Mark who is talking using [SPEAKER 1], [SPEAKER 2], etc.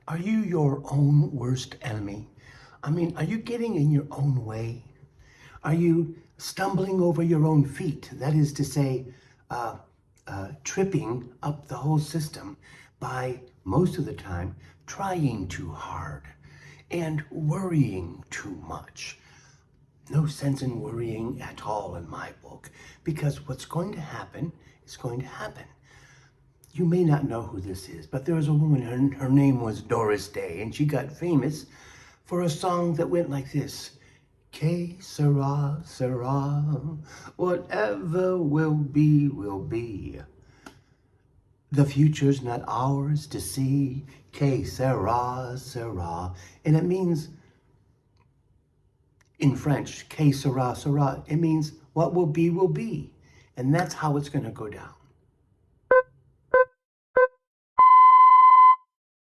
[SPEAKER 1] Are you your own worst enemy? I mean, are you getting in your own way? Are you stumbling over your own feet? That is to say, uh, tripping up the whole system by most of the time trying too hard and worrying too much. No sense in worrying at all in my book, because what's going to happen is going to happen. You may not know who this is, but there was a woman, her name was Doris Day, and she got famous for a song that went like this. Que sera, sera, whatever will be, will be. The future's not ours to see. Que sera, sera. And it means, in French, que sera, sera. It means what will be, will be. And that's how it's going to go down.